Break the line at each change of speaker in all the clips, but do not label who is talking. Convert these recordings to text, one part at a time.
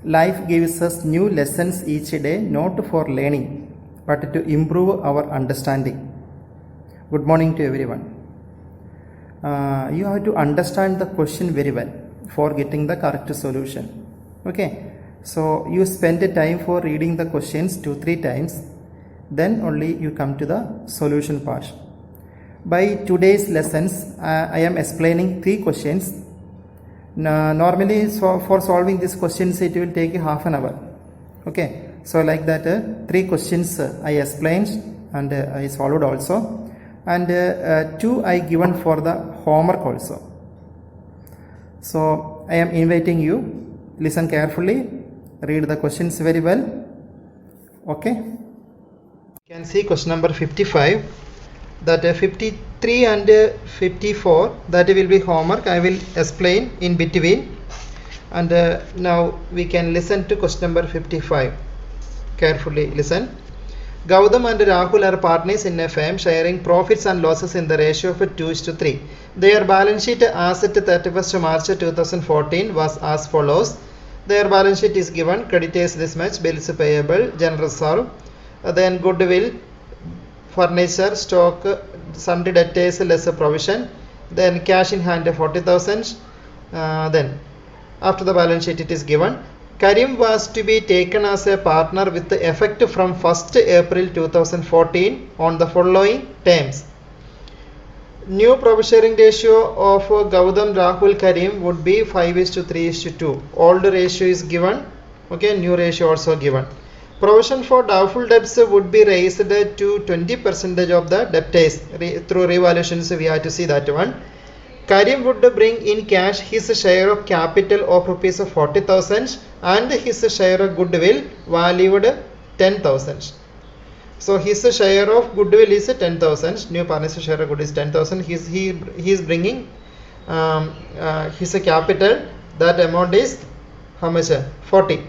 Life gives us new lessons each day, not for learning, but to improve our understanding. Good morning to everyone. You have to understand the question very well for getting the correct solution. Okay, so you spend the time for reading the questions 2-3 times, then only you come to the solution part. By today's lessons, I am explaining 3 questions. Normally for solving these questions it will take half an hour. Okay, so like that 3 questions I explained and I solved also, and 2 I given for the homework also. So I am inviting you, listen carefully, read the questions very well. Okay, you can see question number 55, that 53 and 54, that will be homework. I will explain in between, and now we can listen to question number 55. Carefully listen. Gautam and Rahul are partners in a firm sharing profits and losses in the ratio of 2:3. Their balance sheet as at 31st March 2014 was as follows. Their balance sheet is given: creditors this much, bills payable, general reserve, then goodwill, furniture, stock, sundry debtors less a provision, then cash in hand 40,000. Then after the balance sheet it is given. Karim was to be taken as a partner with effect from 1st April 2014 on the following terms. New profit sharing ratio of Gautam, Rahul, Karim would be 5:3:2. Old ratio is given. Okay, new ratio also given. Provision for doubtful debts would be raised to 20% of the debtors through revaluations. We have to see that one. Karim would bring in cash his share of capital of rupees 40,000 and his share of goodwill valued 10,000. So his share of goodwill is 10,000. New partner's share of goodwill is 10,000. He is bringing his capital. That amount is how much? 40.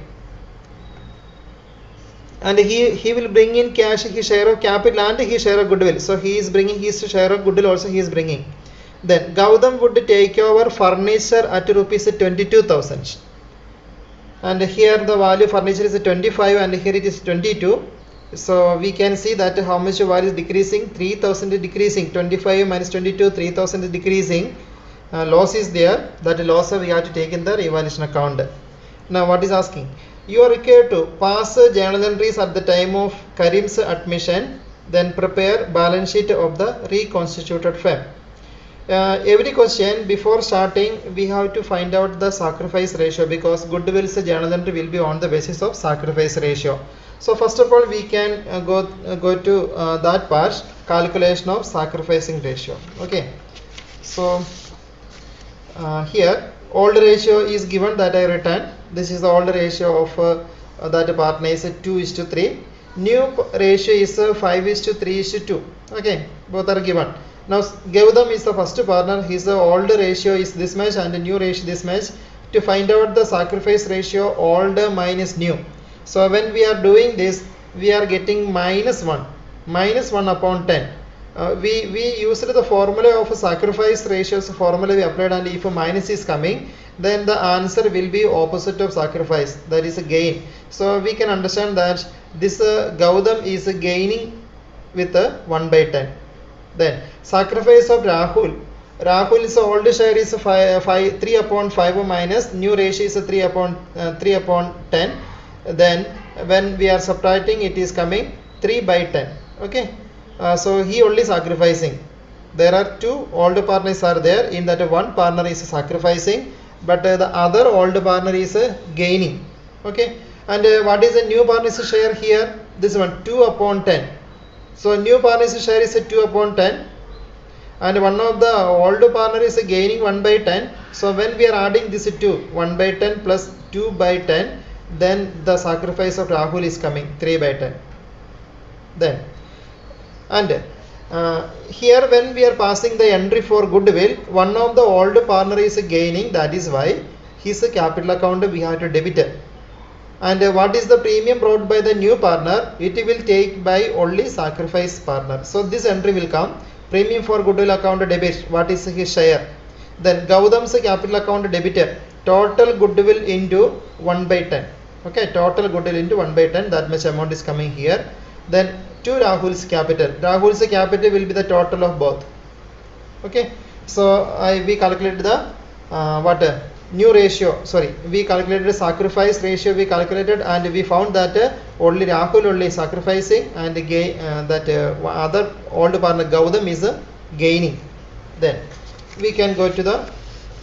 And he will bring in cash his share of capital and his share of goodwill. So he is bringing his share of goodwill also he is bringing. Then Gautam would take over furniture at rupees 22,000. And here the value of furniture is 25 and here it is 22. So we can see that how much value is decreasing. 3,000 is decreasing. 25 minus 22, 3,000 is decreasing. Loss is there. That loss we have to take in the revaluation account. Now what is asking? You are required to pass journal entries at the time of Karim's admission, then prepare balance sheet of the reconstituted firm. Every question before starting we have to find out the sacrifice ratio, because goodwill's journal entry will be on the basis of sacrifice ratio. So first of all we can go to that part, calculation of sacrificing ratio. Okay, so here old ratio is given that I written. This is the old ratio of that partner is 2:3. New ratio is 5:3:2. Okay, both are given. Now Gautam is the first partner. His old ratio is this much and the new ratio this much. To find out the sacrifice ratio, old minus new. So when we are doing this, we are getting -1 upon 10. We used the formula of sacrifice ratios formula we applied, and if a minus is coming, then the answer will be opposite of sacrifice, that is a gain. So we can understand that this Gautam is gaining with 1/10. Then sacrifice of Rahul's old share is 3/5 minus new ratio is 3/10. Then when we are subtracting, it is coming 3/10. Okay, so he only sacrificing. There are 2 old partners are there. In that one partner is sacrificing, but the other old partner is gaining. Okay, and what is the new partner's share here? This one 2/10. So new partner's share is 2/10, and one of the old partner is gaining 1/10. So when we are adding this 1/10 plus 2/10, then the sacrifice of Rahul is coming 3/10. Then and here when we are passing the entry for goodwill, one of the old partner is gaining, that is why his capital account we have to debit. And what is the premium brought by the new partner? It will take by only sacrifice partner. So this entry will come. Premium for goodwill account debit. What is his share? Then Gautam's capital account debited. Total goodwill into 1/10. Okay, total goodwill into 1 by 10, that much amount is coming here. Then to Rahul's capital. Rahul's capital will be the total of both. Okay, so we calculated the new ratio. Sorry, we calculated the sacrifice ratio. We calculated and we found that only Rahul only sacrificing and other old partner Gautam is gaining. Then we can go to the,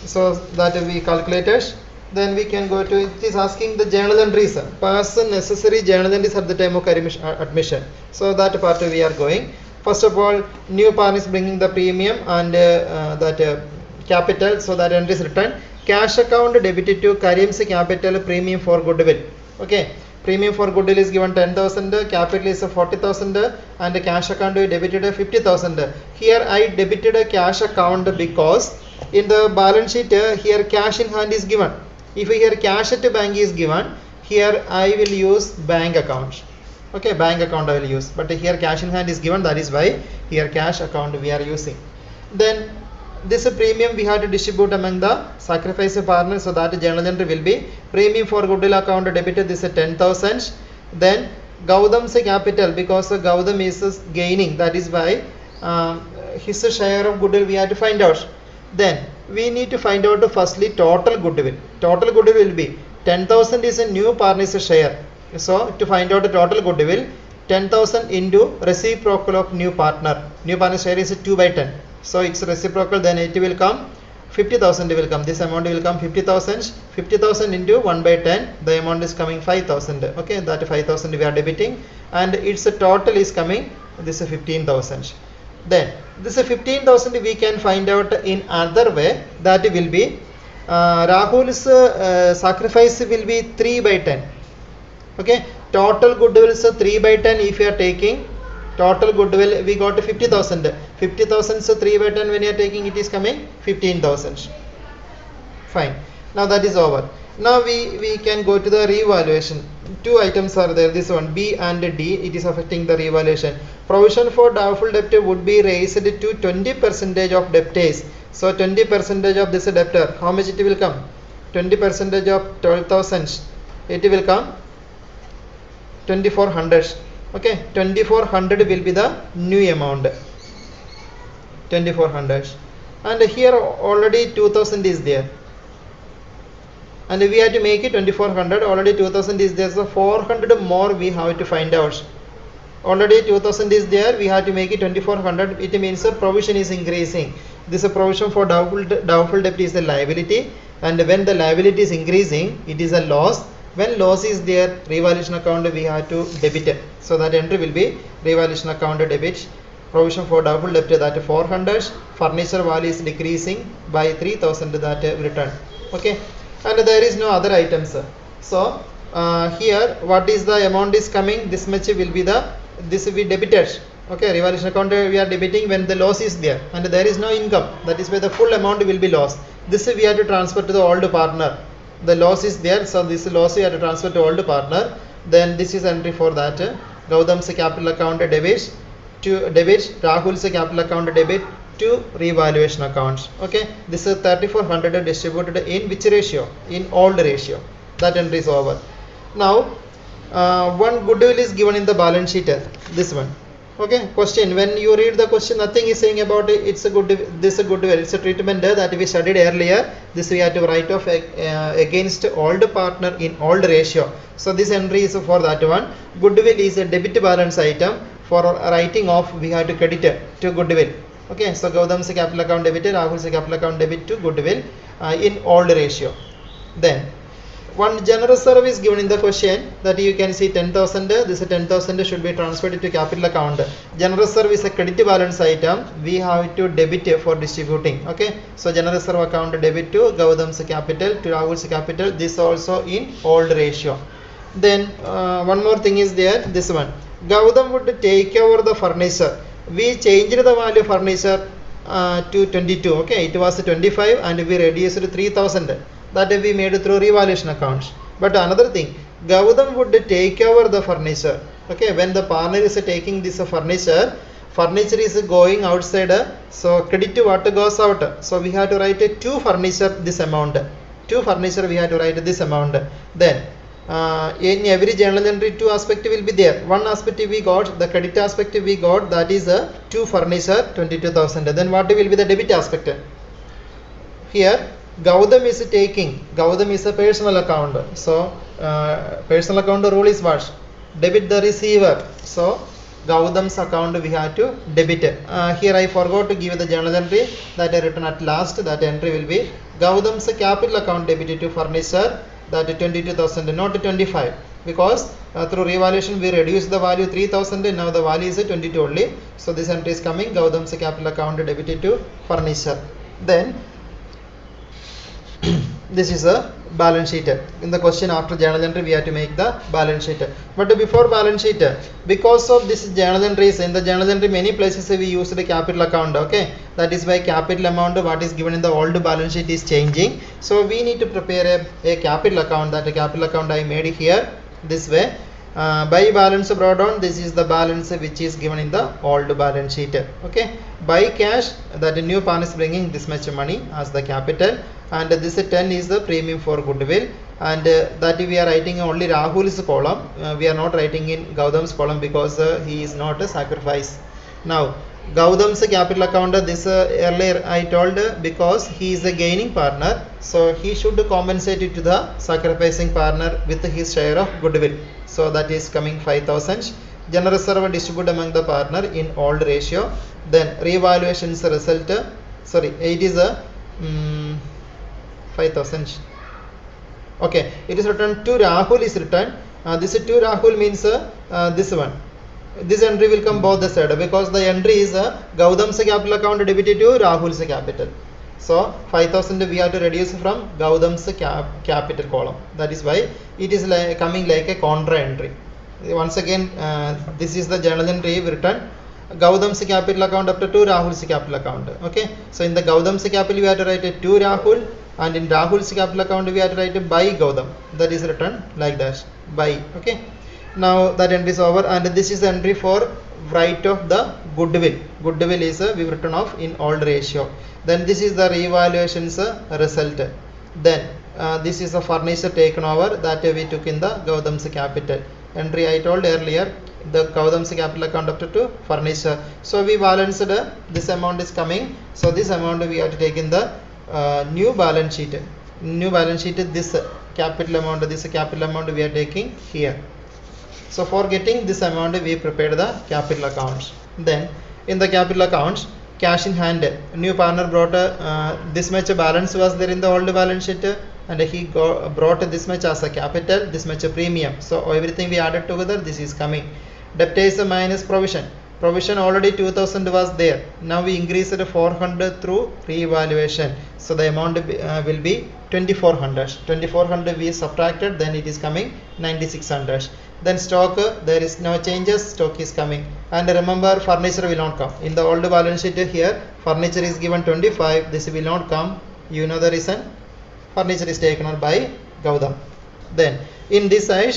so that we calculated. Then we can go to, it is asking the journal entries, pass necessary journal entries at the time of admission. So that part we are going. First of all, new partner is bringing the premium and capital, so that entry is written. Cash account debited to Karim's capital premium for goodwill. Okay, premium for goodwill is given 10,000, capital is 40,000, and the cash account we debited 50,000. Here I debited a cash account because in the balance sheet here cash in hand is given. If here cash at bank is given, here I will use bank account. Okay, bank account I will use, but here cash in hand is given, that is why here cash account we are using. Then this premium we have to distribute among the sacrifice partners, so that journal entry will be premium for goodwill account debited, this is 10,000. Then Gautam's capital, because Gautam is gaining, that is why his share of goodwill we have to find out. Then we need to find out firstly total goodwill. Total goodwill will be 10,000 is a new partner's share. So to find out the total goodwill, 10,000 into reciprocal of new partner. New partner share is 2 by 10. So it's reciprocal, then it will come 50,000 will come. This amount will come 50,000. 50,000 into 1 by 10. The amount is coming 5,000. Okay, that 5,000 we are debiting, and its total is coming. This is 15,000. Then this 15,000 we can find out in other way. That will be Rahul's sacrifice will be 3 by 10. Okay, total goodwill is 3 by 10. If you are taking total goodwill, we got 50,000. 50,000 so 3 by 10 when you are taking, it is coming 15,000. Fine. Now that is over. Now we can go to the revaluation. Two items are there, this one B and D, it is affecting the revaluation. Provision for doubtful debt would be raised to 20% of debtors. So 20% of this debtor, how much it will come? 20% of 12,000, it will come 2,400. Okay, 2,400 will be the new amount. 2,400, and here already 2,000 is there, and we have to make it 2,400. Already 2,000 is there, so 400 more we have to find out. Already 2,000 is there, we have to make it 2,400. It means the provision is increasing. This is a provision for doubtful debt is a liability, and when the liability is increasing, it is a loss. When loss is there, revaluation account we have to debit it. So that entry will be revaluation account debit. Provision for doubtful debt, that 400. Furniture value is decreasing by 3,000, that return. Okay, and there is no other items. So here what is the amount is coming, this much will be the, this will be debited. Okay, revaluation account we are debiting when the loss is there and there is no income, that is why the full amount will be lost. This we have to transfer to the old partner. The loss is there, so this loss we have to transfer to old partner. Then this is entry for that. Gautam's capital account debit to debit, Rahul's capital account debit to revaluation accounts. Okay, this is 3,400 distributed in which ratio? In old ratio. That entry is over. Now one goodwill is given in the balance sheet, this one. Okay, question, when you read the question, nothing is saying about it. It's a good, this is a goodwill, it's a treatment that we studied earlier. This we have to write off against old partner in old ratio. So this entry is for that one. Goodwill is a debit balance item. For writing off, we have to credit to goodwill. Okay, so Gautam's capital account debited, Rahul's capital account debit to goodwill in old ratio. Then one general reserve is given in the question, that you can see 10,000. This 10,000 should be transferred to capital account. General reserve is a credit balance item. We have to debit for distributing. Okay, so general reserve account debit to Gautam's capital, to Rahul's capital. This also in old ratio. Then one more thing is there. This one, Gautam would take over the furniture. We changed the value of furniture to 22. Okay, it was 25 and we reduced to 3,000. That we made through revaluation accounts. But another thing, Gautam would take over the furniture. Okay, when the partner is taking this furniture is going outside, so credit to what goes out. So we have to write 2 furniture this amount. 2 furniture we have to write this amount. Then in every journal entry, two aspect will be there. One aspect we got, the credit aspect we got, that is to furniture 22,000. Then what will be the debit aspect? Here Gautam is taking, Gautam is a personal account, so personal account rule is what? Debit the receiver. So Gautam's account we have to debit. Here I forgot to give the journal entry that I written at last. That entry will be Gautam's capital account debited to furniture, that 22,000, not 25, because through revaluation we reduced the value 3,000, and now the value is 22 only. So this entry is coming, Gautam's capital account debited to furniture. Then this is a balance sheet. In the question after journal entry we have to make the balance sheet. But before balance sheet, because of this journal entries, in the journal entry many places we use the capital account. Okay, that is why capital amount what is given in the old balance sheet is changing. So we need to prepare a capital account. That capital account I made here this way. By balance brought down, this is the balance which is given in the old balance sheet. Okay, by cash, that new partner is bringing this much money as the capital, and this 10 is the premium for goodwill, and that we are writing only Rahul's column. We are not writing in Gautam's column because he is not a sacrifice. Now Gautam's capital account, this earlier I told, because he is a gaining partner, so he should compensate it to the sacrificing partner with his share of goodwill. So that is coming 5,000. General reserve distribute among the partner in old ratio. Then revaluations result, sorry, it is a 5,000. Okay, it is written to Rahul is written. This to Rahul means this one. This entry will come both the side, because the entry is Gautam's capital account debited to Rahul's capital. So 5,000 we have to reduce from Gautam's capital column. That is why it is coming like a contra entry. Once again, this is the journal entry written Gautam's capital account up to Rahul's capital account. Okay, so in the Gautam's capital we have to write it to Rahul, and in Rahul's capital account we have to write it by Gautam. That is written like that, by. Okay, now that entry is over, and this is the entry for write off the goodwill. Goodwill is we written off in old ratio. Then this is the revaluations result. Then this is the furniture taken over that we took in the Gautam's capital. Entry I told earlier, the Gautam's capital account up to furniture. So we balanced this amount is coming. So this amount we have to take in the new balance sheet. New balance sheet, this capital amount we are taking here. So for getting this amount we prepared the capital accounts. Then in the capital accounts, cash in hand, new partner brought this much balance was there in the old balance sheet, and he brought this much as a capital, this much a premium. So everything we added together, this is coming. Debtors minus provision. Provision already 2,000 was there. Now we increased it 400 through revaluation. So the amount will be 2,400. 2,400 we subtracted, then it is coming 9,600. Then stock, there is no changes, stock is coming. And remember, furniture will not come. In the old balance sheet here, furniture is given 25, this will not come. You know the reason? Furniture is taken on by Gautam. Then in this side,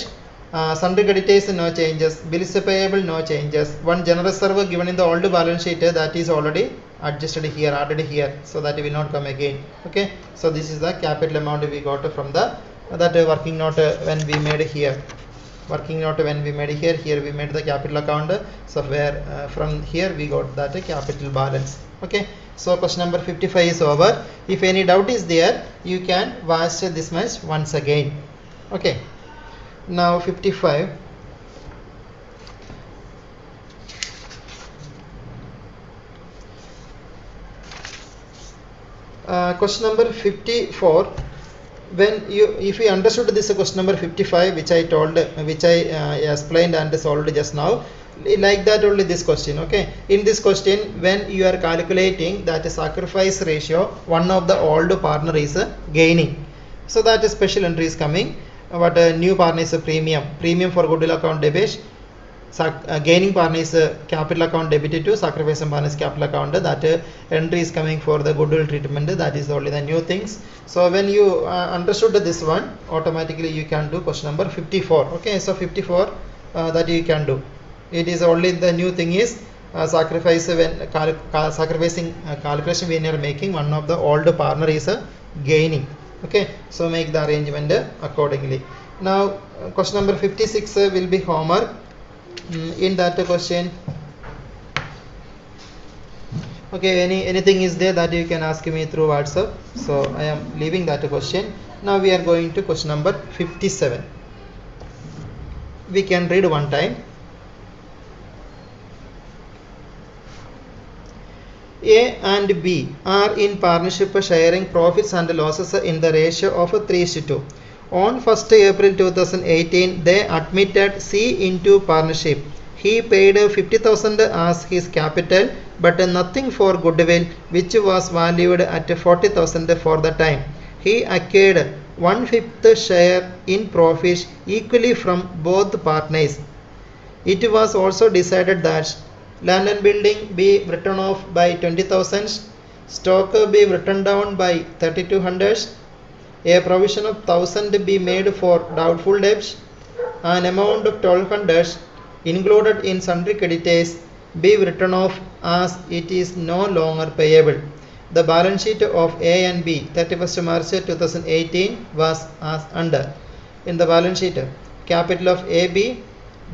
sundry creditors no changes, bills payable no changes. One general reserve given in the old balance sheet, that is already adjusted here, added here, so that will not come again. Okay, so this is the capital amount we got from the that working note when we made here. Working note when we made here we made the capital account. So where from here we got that capital balance. Okay, so question number 55 is over. If any doubt is there, you can watch this much once again. Okay, now 55. Question number 54. When you, if you understood this question number 55, which I told, which I explained and solved just now, like that only this question. Okay, in this question, when you are calculating that sacrifice ratio, one of the old partner is gaining, so that a special entry is coming. But new partner is a premium for goodwill account debit. Gaining partner is capital account debited to sacrifice partner is capital account. That entry is coming for the goodwill treatment. That is only the new things. So when you understood this one, automatically you can do question number 54. Okay, so 54 that you can do. It is only the new thing is sacrifice when sacrificing calculation when you are making, one of the old partner is gaining. Okay, so make the arrangement accordingly. Now question number 56 will be homework. In that question, okay, anything is there that you can ask me through WhatsApp. So I am leaving that question. Now we are going to question number 57. We can read one time. A and B are in partnership sharing profits and losses in the ratio of 3:2. On 1st April 2018, they admitted C into partnership. He paid 50,000 as his capital but nothing for goodwill, which was valued at 40,000 for the time. He acquired 1/5 share in profits equally from both partners. It was also decided that land and building be written off by 20,000, stock be written down by 3,200, a provision of 1,000 be made for doubtful debts, an amount of 1,200 included in sundry creditors be written off as it is no longer payable. The balance sheet of A and B 31st March 2018 was as under. In the balance sheet, capital of AB,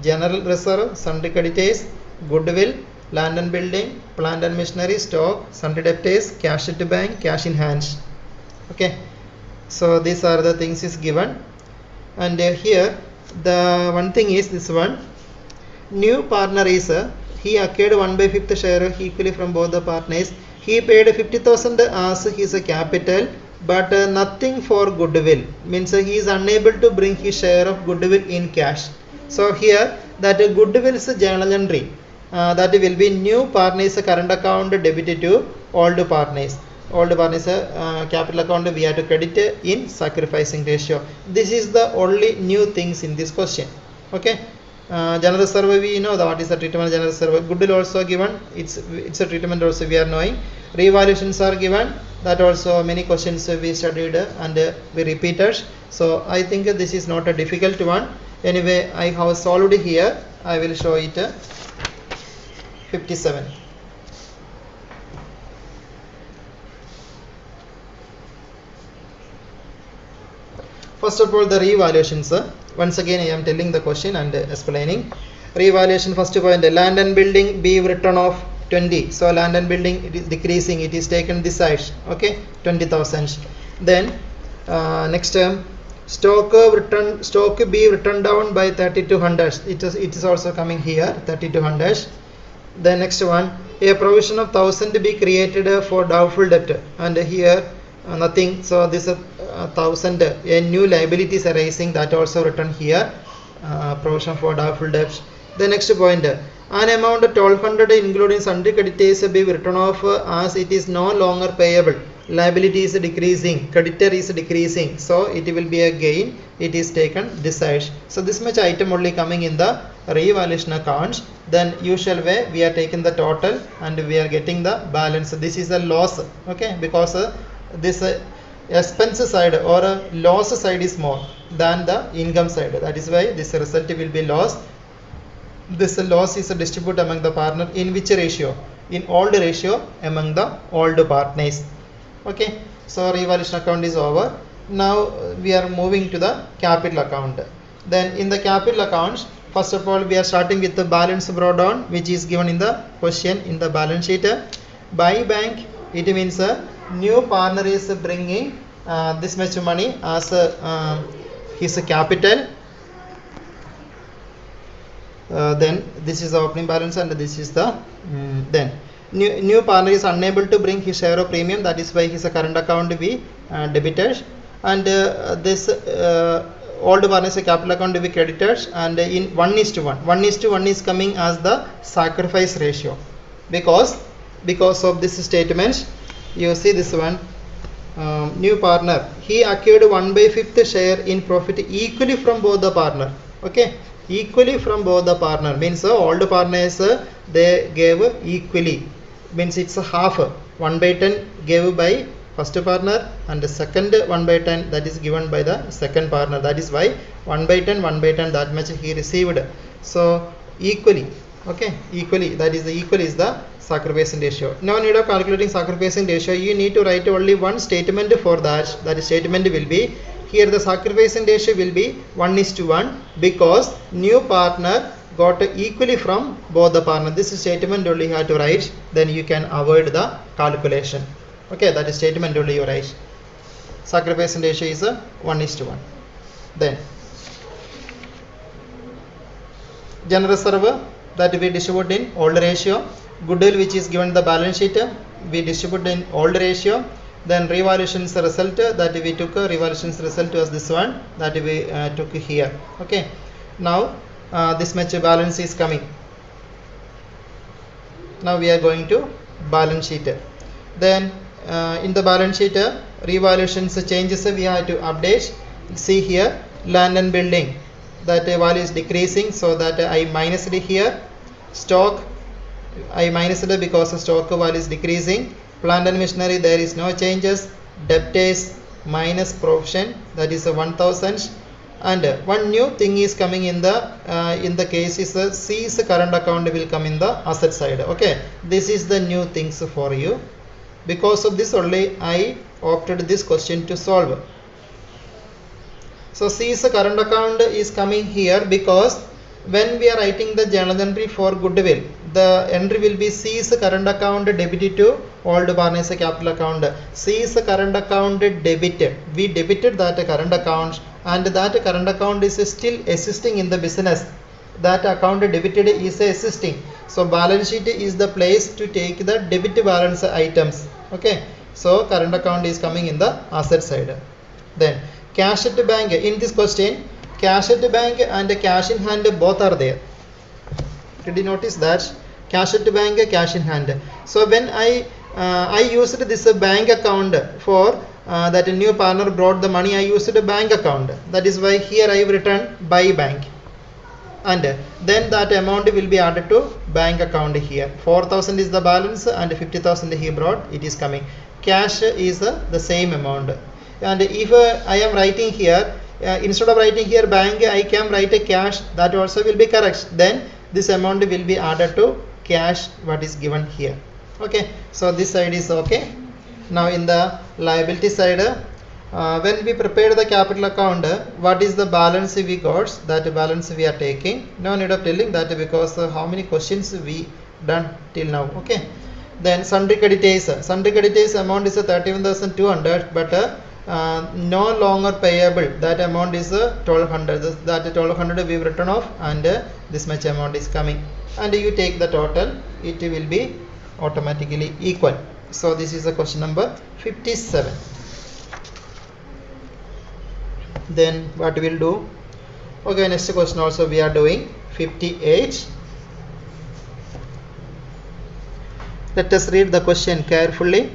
general reserve, sundry creditors, goodwill, land and building, plant and machinery, stock, sundry debtors, cash at bank, cash in hand. Okay, so these are the things is given, and here the one thing is this one. New partner is he acquired 1/5 share equally from both the partners. He paid 50,000 as his capital but nothing for goodwill, means he is unable to bring his share of goodwill in cash. So here that goodwill is a journal entry. That will be new partners current account debited to old partners. Old partners capital account we have to credit in sacrificing ratio. This is the only new things in this question. Okay. General reserve we know what is the treatment. General reserve, goodwill also given, it's a treatment also we are knowing. Revaluations are given, that also many questions we studied and we repeated. So I think this is not a difficult one. Anyway, I have solved here. I will show it. 57. First of all, the revaluations. Once again, I am telling the question and explaining. Revaluation, first point, land and building be written off 20. So land and building it is decreasing, it is taken this side. Okay, 20,000. Then next term, stock be written down by 3,200. It is also coming here 3,200. The next one, a provision of 1,000 be created for doubtful debt, and here nothing. So this 1,000 a new liabilities arising, that also written here, provision for doubtful debts. The next point, an amount of 1,200 including sundry creditors be written off as it is no longer payable. Liability is decreasing, creditor is decreasing, so it will be a gain, it is taken this side. So this much item only coming in the revaluation accounts. Then usual way we are taking the total and we are getting the balance. This is a loss, okay, because this expense side or loss side is more than the income side. That is why this result will be loss. This loss is distributed among the partner in which ratio? In old ratio among the old partners. Okay, so revaluation account is over. Now we are moving to the capital account. Then in the capital accounts, first of all we are starting with the balance brought down, which is given in the question in the balance sheet. By bank, it means new partner is bringing this much money as his capital. Then this is the opening balance and this is the then new partner is unable to bring his share of premium, that is why his current account be debited, and this old partner's capital account to be credited, and in 1:1 1:1 is coming as the sacrifice ratio, because of this statement. You see this one, new partner, he acquired 1/5 share in profit equally from both the partner. Okay, equally from both the partner means old partners they gave equally, means it's a half, 1/10 gave by first partner and the second 1/10 that is given by the second partner. That is why 1/10 that much he received. So equally, okay, equally, that is the equal is the sacrificing ratio. No need of calculating sacrificing ratio. You need to write only one statement for that. That statement will be here the sacrificing ratio will be 1:1 because new partner got equally from both the partner. This statement only you have to write, then you can avoid the calculation. Okay, that is statement only you write. Sacrificing ratio is 1:1. Then general reserve that we distribute in old ratio. Goodwill which is given the balance sheet, we distribute in old ratio. Then revaluations result that we took, revaluations result was this one that we took here. Okay, now this much balance is coming. Now we are going to balance sheet. Then in the balance sheet revaluations changes we have to update. See here, land and building, that value is decreasing, so that I minused here. Stock I minused because the stock value is decreasing. Plant and machinery, there is no changes. Debtors minus provision, that is 1000. And one new thing is coming in the case is C's current account will come in the asset side. Okay, this is the new things for you. Because of this only I opted this question to solve. So C's current account is coming here because when we are writing the journal entry for goodwill, the entry will be C's current account debited to old partners capital account. C's current account debited. We debited that current account, and that current account is still existing in the business. That account debited is existing. So balance sheet is the place to take the debit balance items. Okay. So current account is coming in the asset side. Then cash at bank. In this question, cash at bank and cash in hand both are there. Did you notice that? Cash at bank, cash in hand. So when I used this bank account for that new partner brought the money, I used a bank account. That is why here I have written by bank. And then that amount will be added to bank account here. 4,000 is the balance and 50,000 he brought, it is coming. Cash is the same amount. And if I am writing here, instead of writing here bank, I can write a cash, that also will be correct. Then this amount will be added to cash what is given here. Okay, so this side is okay. Now in the liability side, when we prepare the capital account, what is the balance we got, that balance we are taking. No need of telling that because how many questions we done till now. Okay, then sundry creditors amount is 31,200, but no longer payable, that amount is 1200. That 1200 we have written off, and this much amount is coming, and you take the total, it will be automatically equal. So this is the question number 57. Then what we will do? Okay, next question also we are doing 58. Let us read the question carefully.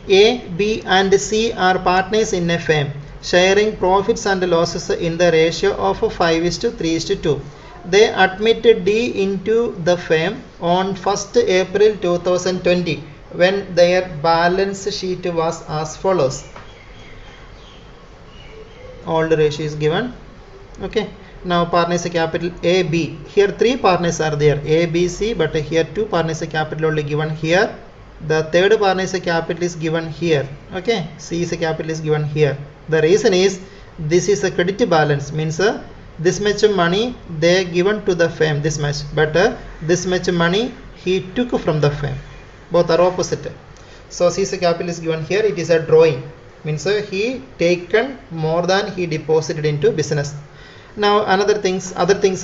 A, B and C are partners in a firm, sharing profits and losses in the ratio of 5:3:2. They admitted D into the firm on 1st April 2020 when their balance sheet was as follows. All the ratio is given. Okay, now partners capital A, B. Here three partners are there, A, B, C, but here two partners capital only given here. The third partner's capital is given here. Okay, C is a capital is given here. The reason is this is a credit balance, means this much money they given to the firm, this much, but this much money he took from the firm. Both are opposite. So C's capital is given here. It is a drawing, means he taken more than he deposited into business. Now other things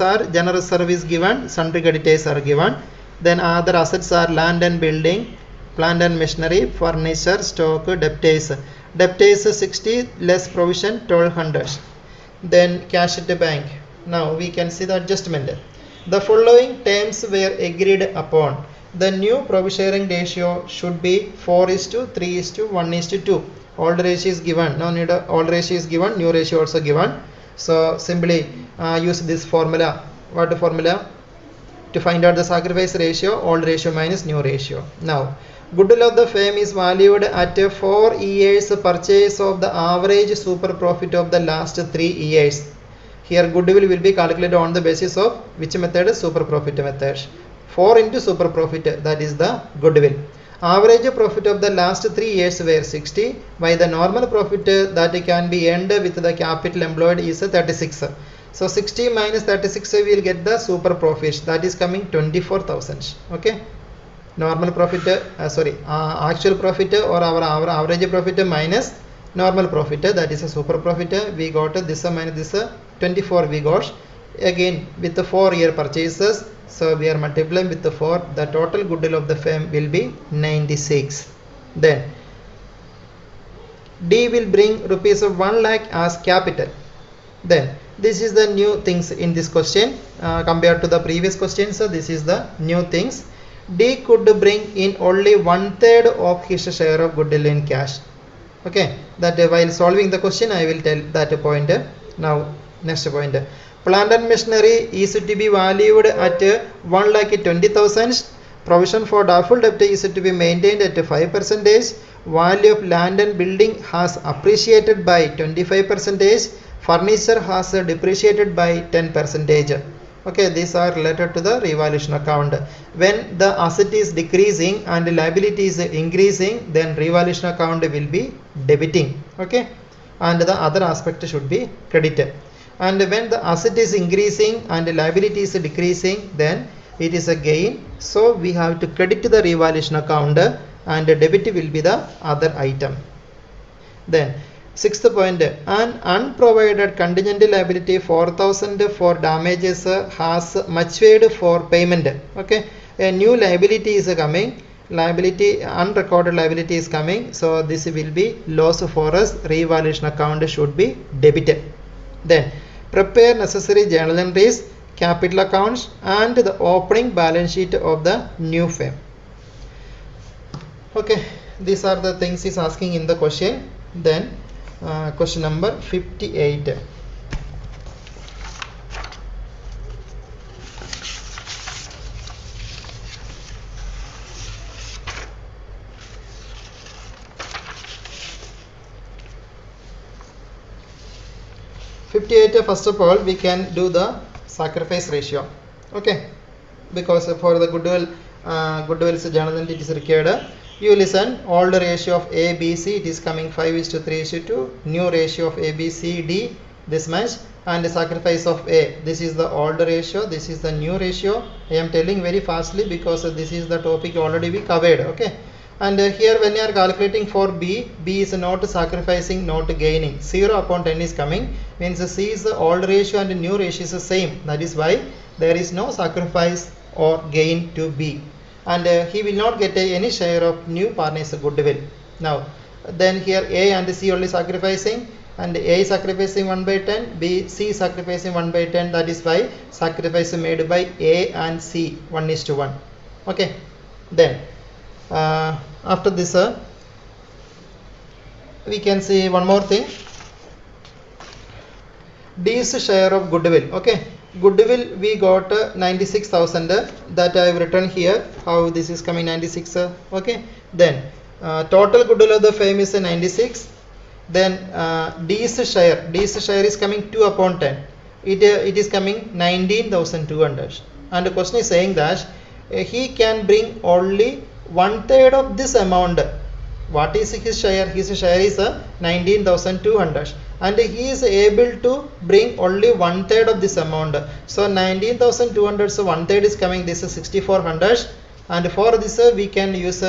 are general service given, sundry creditors are given. Then other assets are land and building, plant and machinery, furniture, stock, debtors. Debtors 60 less provision 1200. Then cash at the bank. Now we can see the adjustment. The following terms were agreed upon. The new profit sharing ratio should be 4:3:1:2. Old ratio is given. No need old ratio is given, new ratio also given. So simply use this formula. What formula? To find out the sacrifice ratio, old ratio minus new ratio. Now goodwill of the firm is valued at 4 years purchase of the average super profit of the last 3 years. Here goodwill will be calculated on the basis of which method? Super profit method. 4 into super profit, that is the goodwill. Average profit of the last 3 years were 60, while the normal profit that can be earned with the capital employed is 36. So 60 minus 36 we will get the super profit, that is coming 24,000. Okay, normal profit actual profit or our average profit minus normal profit, that is a super profit. We got this minus this 24 we got. Again with the 4-year purchases, so we are multiplying with the 4, the total goodwill of the firm will be 96. Then D will bring rupees of 1 lakh as capital. Then this is the new things in this question compared to the previous question. So this is the new things. D could bring in only 1/3 of his share of goodwill in cash. Okay, that while solving the question I will tell that point. Now next point, plant and machinery is to be valued at 1,20,000. Provision for doubtful debt is to be maintained at 5%. Value of land and building has appreciated by 25%. Furniture has depreciated by 10%. Okay, these are related to the revaluation account. When the asset is decreasing and the liability is increasing, then revaluation account will be debiting. Okay, and the other aspect should be credited. And when the asset is increasing and the liability is decreasing, then it is a gain. So we have to credit the revaluation account and the debit will be the other item. Then sixth point, an unprovided contingent liability 4,000 for damages has matured for payment. Okay, a new liability is coming, liability, unrecorded liability is coming, so this will be loss for us. Revaluation account should be debited. Then prepare necessary journal entries, capital accounts and the opening balance sheet of the new firm. Okay, these are the things is asking in the question. Then question number 58. First of all we can do the sacrifice ratio. Okay, because for the goodwill's journal entry it is required. You listen, old ratio of A, B, C, it is coming 5:3:2. New ratio of A, B, C, D, this much, and the sacrifice of A. This is the old ratio, this is the new ratio. I am telling very fastly because this is the topic already we covered. Okay, and here when you are calculating for B, B is not sacrificing, not gaining. 0 upon 10 is coming, means C is the old ratio and the new ratio is the same. That is why there is no sacrifice or gain to B. And he will not get any share of new partner's goodwill. Now then here A and C only sacrificing, and A is sacrificing 1/10, B, C is sacrificing 1/10. That is why sacrifice made by A and C 1:1. Okay, then after this we can see one more thing, D's share of goodwill. Okay, goodwill we got 96,000, that I have written here how this is coming 96. Okay, then total goodwill of the firm is 96. Then D's share is coming 2 upon 10. It is coming 19,200, and the question is saying that he can bring only 1/3 of this amount. What is his share? His share is 19,200, and he is able to bring only 1/3 of this amount. So 19,200, so 1/3 is coming, this is 6,400. And for this we can use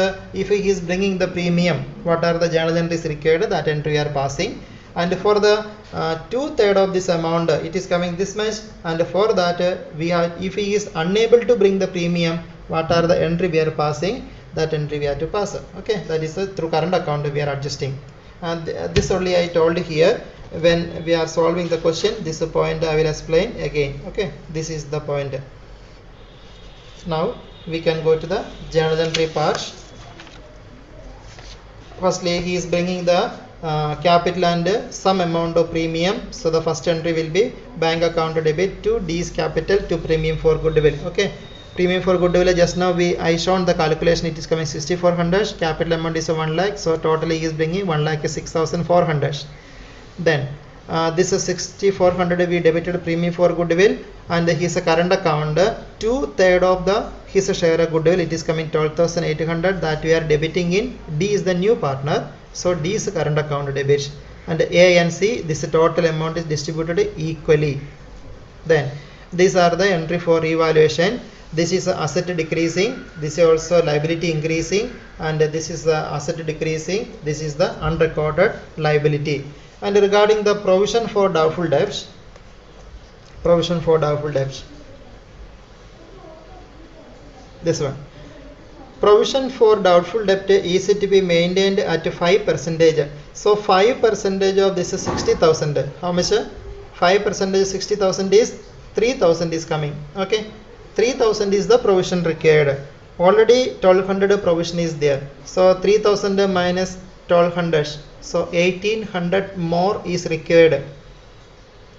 if he is bringing the premium, what are the journal entries required, that entry we are passing. And for the 2/3 of this amount it is coming this much, and for that we are, if he is unable to bring the premium, what are the entry we are passing, that entry we have to pass. Okay, that is through current account we are adjusting. And this only I told here when we are solving the question. This point I will explain again. Okay, this is the point. Now we can go to the journal entry part. Firstly he is bringing the capital and some amount of premium. So the first entry will be bank account debit to D's capital to premium for goodwill. Okay, premium for goodwill, just now I shown the calculation, it is coming 6,400. Capital amount is 1 lakh, so totally he is bringing 1,06,400. Then this is 6,400 we debited premium for goodwill, and his current account 2/3 of his share of goodwill, it is coming 12,800 that we are debiting in. D is the new partner, so D is current account debit. And A and C, this total amount is distributed equally. Then these are the entry for revaluation. This is asset decreasing, this is also liability increasing, and this is the asset decreasing, this is the unrecorded liability. And regarding the provision for doubtful debts, this one, provision for doubtful debt is to be maintained at 5%. So 5% of this is 60,000. How much? 5% 60,000 is 3,000 is coming. Okay, 3,000 is the provision required. Already 1,200 provision is there. So 3,000 minus 1,200. So 1,800 more is required.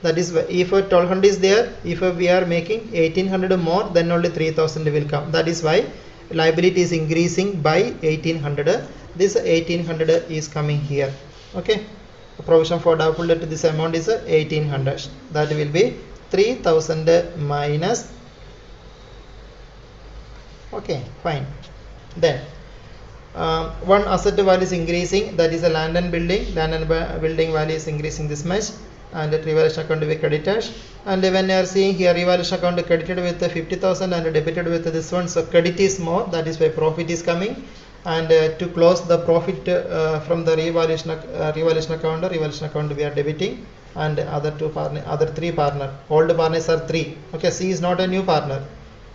That is, if 1,200 is there, if we are making 1,800 more, then only 3,000 will come. That is why liability is increasing by 1,800. This 1,800 is coming here. Okay, provision for doubtful debt, this amount is 1,800. That will be 3,000 minus. Okay, fine. Then one asset value is increasing, that is a land and building. Land and building value is increasing this much, and the revaluation account will be credited. And when you are seeing here, revaluation account credited with 50,000 and debited with this one, so credit is more, that is why profit is coming. And to close the profit from the revaluation account we are debiting, and other three partner, old partners are 3. Okay, C is not a new partner,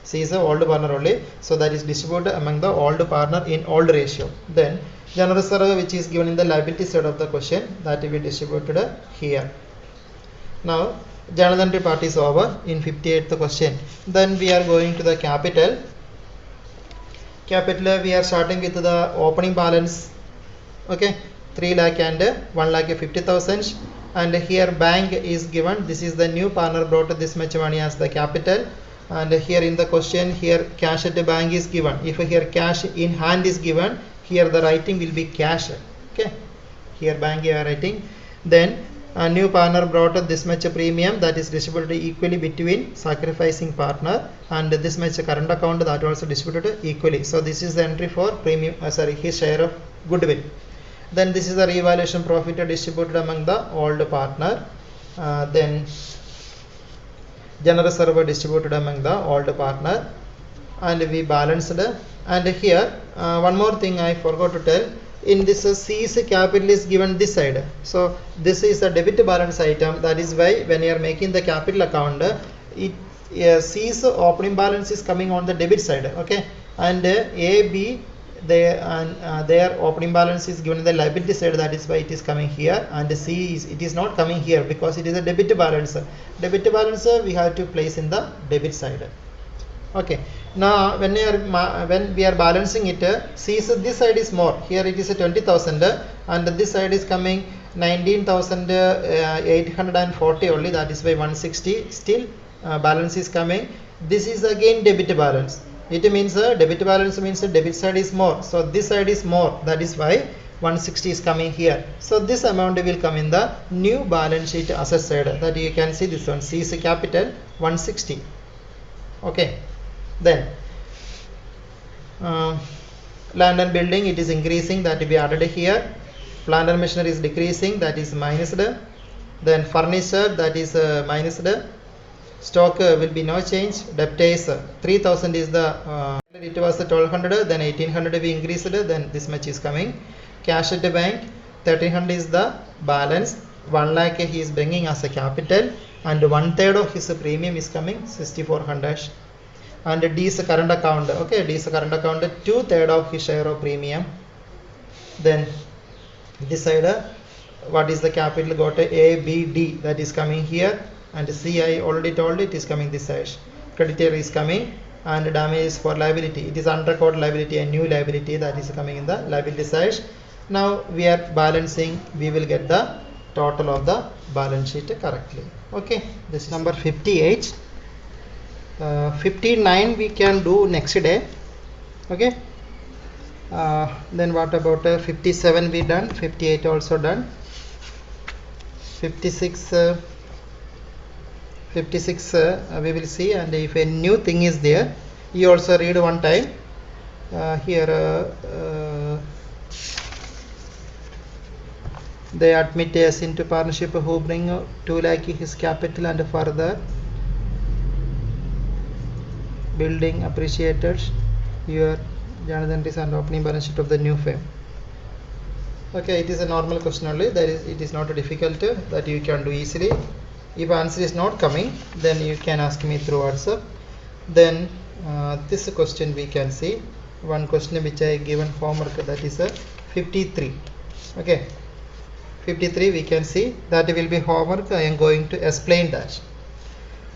C is a old partner only, so that is distributed among the old partner in old ratio. Then general reserve, which is given in the liability side of the question, that will be distributed here. Now journal entry part is over in 58th question. Then we are going to the capital. We are starting with the opening balance. Okay, 3 lakh and 1,50,000, and here bank is given. This is the new partner brought this much money as the capital. And here in the question, here cash at the bank is given. If here cash in hand is given, here the writing will be cash. Okay, here bank you are writing. Then a new partner brought this much premium, that is distributed equally between sacrificing partner, and this much current account, that also distributed equally. So this is the entry for premium, his share of goodwill. Then this is the revaluation profit distributed among the old partner. Then general reserve distributed among the old partner, and we balanced. And here one more thing I forgot to tell. In this C's capital is given this side, so this is a debit balance item. That is why when you are making the capital account, C's opening balance is coming on the debit side. Okay, and A, B, their opening balance is given in the liability side. That is why it is coming here, and C is, it is not coming here because it is a debit balance. Debit balance we have to place in the debit side. Okay, now when we are balancing it, see, so this side is more, here it is a 20,000, and this side is coming 19,840 only, that is by 160. Still balance is coming. This is again debit balance. It means debit balance means the debit side is more, so this side is more, that is why 160 is coming here. So this amount will come in the new balance sheet asset side, that you can see this one, C is capital 160. Okay, then land and building, it is increasing, that will be added here. Plant and machinery is decreasing, that is minused. Then furniture, that is minused. Stock will be no change. Debtors 3,000 is the it was 1,200, then 1,800 we increased, then this much is coming. Cash at the bank 1,300 is the balance. 1 lakh he is bringing as a capital, and 1/3 of his premium is coming 6,400. And D is a current account. Okay, D is a current account, 2/3 of his share of premium. Then this side, what is the capital, got A, B, D, that is coming here, and C I already told it is coming this side. Creditor is coming, and damage is for liability. It is unrecorded liability, a new liability, that is coming in the liability side. Now we are balancing, we will get the total of the balance sheet correctly. Okay, this is number 58. 59 we can do next day. Okay, then what about 57 we done, 58 also done, 56 we will see. And if a new thing is there, You also read one time. Here they admit us into partnership who bring 2 lakh his capital and further building appreciated your journal entries and opening balance sheet of the new firm. Okay, it is a normal question only. It is not difficult that you can do easily. If answer is not coming, then you can ask me through WhatsApp. Then this question we can see one question which I given homework, that is 53. Okay, 53 we can see that will be homework. I am going to explain that.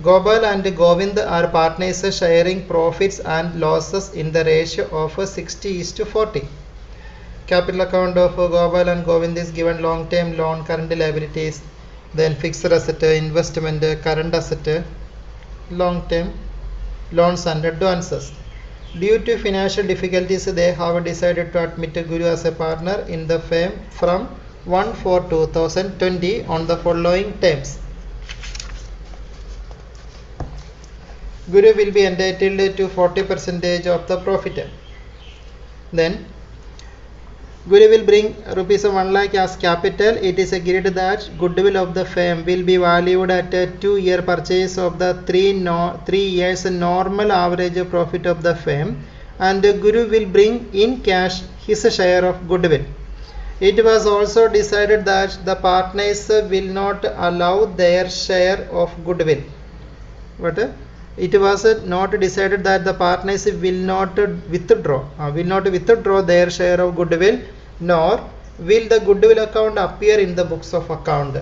Gopal and Govind are partners sharing profits and losses in the ratio of 60:40. Capital account of Gopal and Govind is given long term loan, current liabilities, then fixed asset, investment, current asset, long term loans and advances. Due to financial difficulties, they have decided to admit Guru as a partner in the firm from 1/4/2020 on the following terms. Guru will be entitled to 40% of the profit. Then Guru will bring rupees 1 lakh as capital. It is agreed that goodwill of the firm will be valued at a 2-year purchase of the 3 years normal average profit of the firm, and Guru will bring in cash his share of goodwill. It was also decided that the partners will not allow their share of goodwill. But it was not decided that the partners will not withdraw their share of goodwill, nor will the goodwill account appear in the books of account.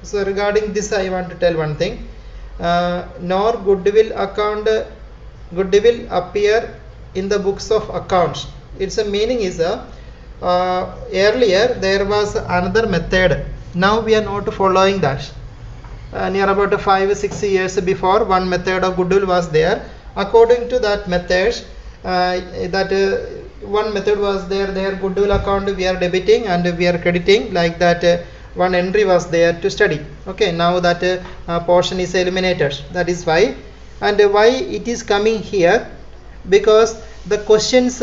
So regarding this I want to tell one thing. Nor goodwill appear in the books of accounts. Its meaning is earlier there was another method. Now we are not following that. Near about 5-6 years before, one method of goodwill was there. According to that method, one method was there, their goodwill account we are debiting and we are crediting, like that. One entry was there to study. Okay, now that portion is eliminated. That is why. And why it is coming here? Because the questions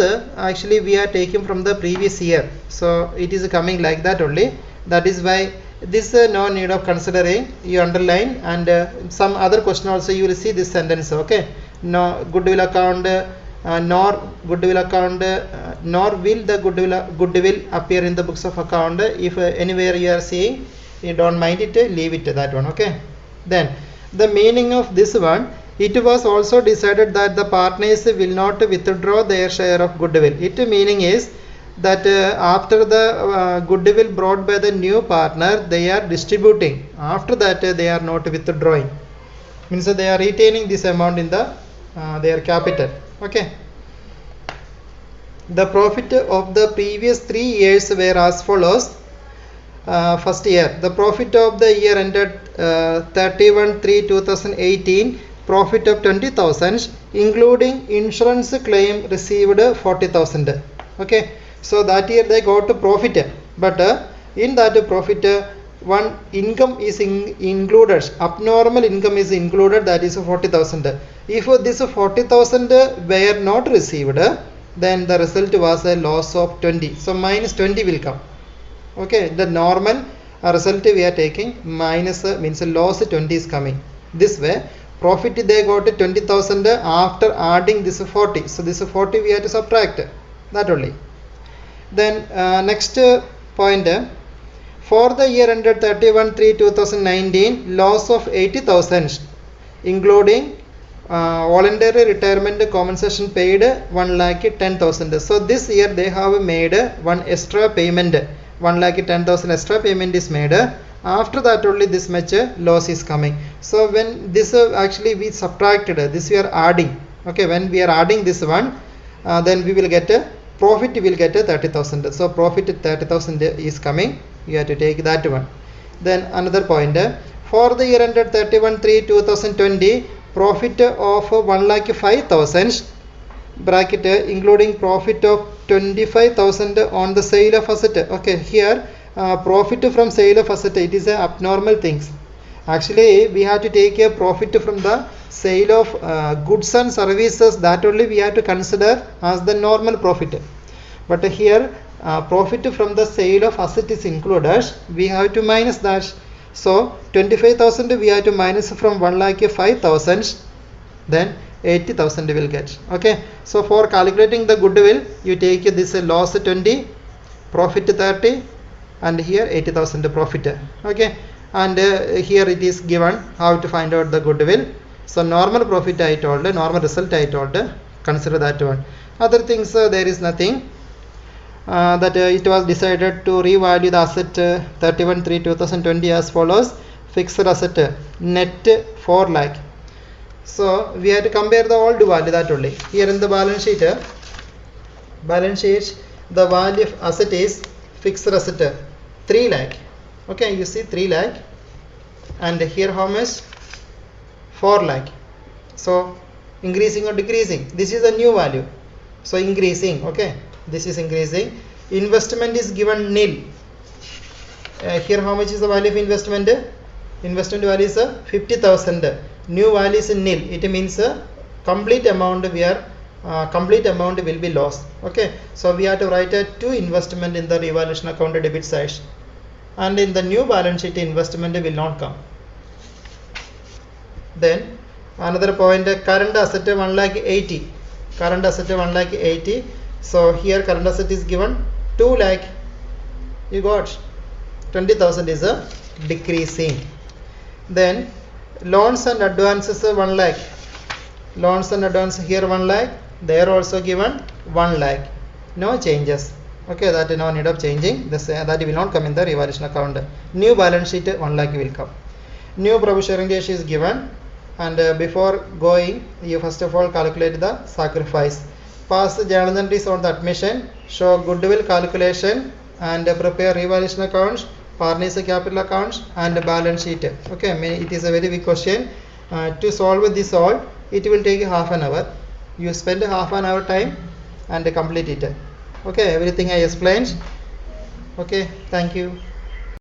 actually we are taking from the previous year, so it is coming like that only. That is why this no need of considering. You underline, and some other question also you will see this sentence. Okay, no goodwill account, nor will the goodwill appear in the books of account. If anywhere you are seeing, you don't mind it, leave it, that one. Okay, then the meaning of this one, it was also decided that the partners will not withdraw their share of goodwill. It meaning is that after the goodwill brought by the new partner, they are distributing. After that they are not withdrawing. Means they are retaining this amount in the their capital. Okay. The profit of the previous 3 years were as follows. First year, the profit of the year ended 31/3/2018, profit of 20,000, including insurance claim received 40,000. Okay, so that year they got profit, but in that profit one income is included, abnormal income is included, that is 40,000. If this 40,000 were not received, then the result was a loss of 20. So minus 20 will come. Okay, the normal result we are taking, minus means loss 20 is coming. This way profit they got 20,000 after adding this 40. So this 40 we have to subtract, that only. Then next point, for the year ended 31/3/2019, loss of 80,000, including voluntary retirement compensation paid 1,10,000. So this year they have made one extra payment, 1,10,000 extra payment is made. After that only this much loss is coming. So when this actually we subtracted, this we are adding. Okay, when we are adding this one, then we will get profit, will get 30,000. So profit 30,000 is coming. You have to take that one. Then another point, for the year ended 31/3/2020, profit of 1,05,000 bracket including profit of 25,000 on the sale of asset. Okay, here profit from sale of asset, it is a abnormal things. Actually, we have to take a profit from the sale of goods and services. That only we have to consider as the normal profit. But here, profit from the sale of asset is included. We have to minus that. So 25,000 we have to minus from 1,05,000. Then 80,000 will get. Okay. So for calculating the goodwill, you take this loss 20, profit 30, and here 80,000 profit. Okay. And here it is given how to find out the goodwill. So normal profit I told, normal result I told, consider that one. Other things there is nothing. That it was decided to revalue the asset 31/3/2020 as follows. Fixed asset net 4 lakh. So we have to compare the old value, that only. Here in the balance sheet, the value of asset is fixed asset 3 lakh. Okay, you see 3 lakh, and here how much? 4 lakh. So increasing or decreasing? This is a new value. So increasing. Okay, this is increasing. Investment is given nil. Here how much is the value of investment? Investment value is 50,000. New value is nil. It means complete amount will be lost. Okay, so we have to write a 2 investment in the revaluation account debit side, and in the new balance sheet investment will not come. Then another point, current asset 1,80,000. Current asset 1,80,000. So here current asset is given 2 lakh. You got 20,000 is a decreasing. Then loans and advances 1 lakh. Loans and advances here 1 lakh. They are also given 1 lakh. No changes. Okay, that no need of changing. This that will not come in the revaluation account. New balance sheet 1 lakh will come. New profit sharing ratio is given, and before going, you first of all calculate the sacrifice. Pass the journal entries on the admission, show goodwill calculation, and prepare revaluation accounts, furnish capital accounts, and balance sheet. Okay, it is a very big question. To solve this all, it will take half an hour. You spend half an hour time and complete it. Okay, everything I explained. Okay, thank you.